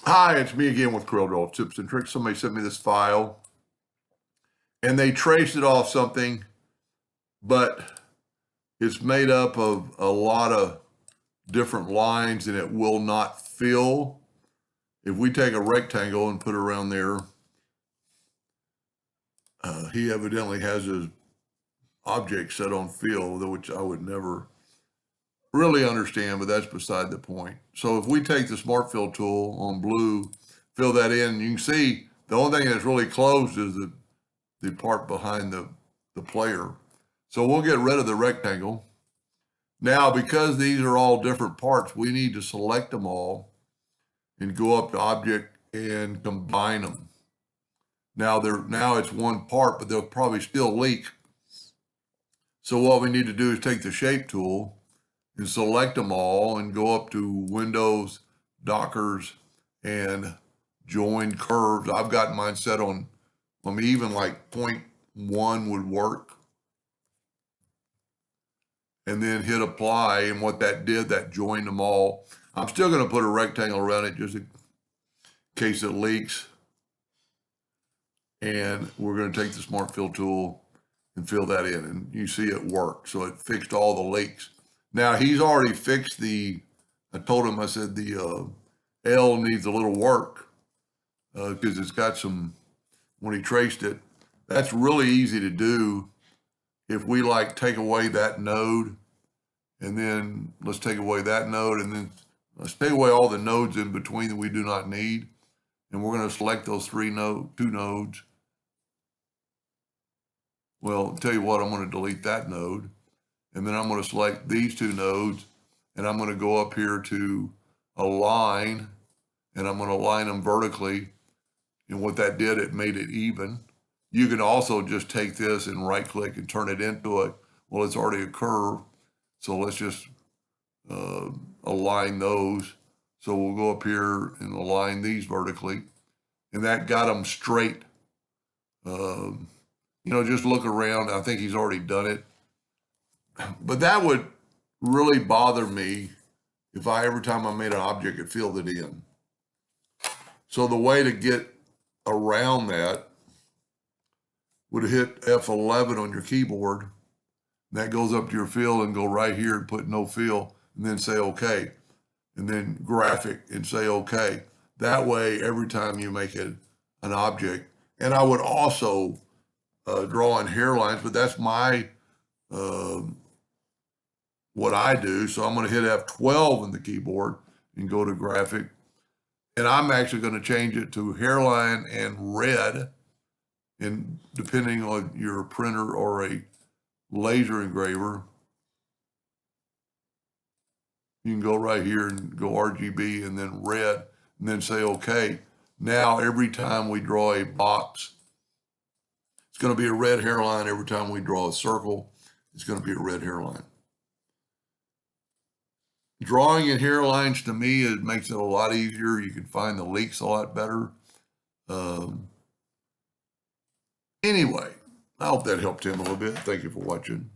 Hi, it's me again with Corel Tips and Tricks. Somebody sent me this file and they traced it off something, but it's made up of a lot of different lines and it will not fill. If we take a rectangle and put it around there, he evidently has his object set on fill, which I would never really understand, but that's beside the point. So if we take the Smart Fill tool on blue, fill that in, you can see the only thing that's really closed is the part behind the player. So we'll get rid of the rectangle. Now, because these are all different parts, we need to select them all and go up to Object and combine them. Now it's one part, but they'll probably still leak. So what we need to do is take the Shape tool and select them all and go up to Windows, Dockers, and Join Curves. I've got mine set on, even like 0.1 would work. And then hit apply, and what that did, that joined them all. I'm still going to put a rectangle around it just in case it leaks. And we're going to take the Smart Fill tool and fill that in, and you see it worked. So it fixed all the leaks. Now he's already fixed I told him, I said the L needs a little work because it's got some, when he traced it, that's really easy to do. If we like take away that node, and then let's take away that node, and then let's take away all the nodes in between that we do not need. And we're going to select those two nodes. Well, I'll tell you what, I'm going to delete that node. And then I'm going to select these two nodes, and I'm going to go up here to align, and I'm going to align them vertically. And what that did, it made it even. You can also just take this and right click and turn it into it. Well, it's already a curve. So let's just align those. So we'll go up here and align these vertically. And that got them straight. Just look around. I think he's already done it. But that would really bother me if every time I made an object, it filled it in. So the way to get around that would hit F11 on your keyboard. That goes up to your fill and go right here and put no fill and then say okay. And then graphic and say okay. That way, every time you make an object, and I would also draw in hairlines, but that's what I do. So I'm going to hit F12 on the keyboard and go to graphic. And I'm actually going to change it to hairline and red. And depending on your printer or a laser engraver, you can go right here and go RGB and then red and then say okay. Now every time we draw a box, it's going to be a red hairline. Every time we draw a circle, it's going to be a red hairline. Drawing in hairlines, to me, it makes it a lot easier. You can find the leaks a lot better. Anyway, I hope that helped him a little bit. Thank you for watching.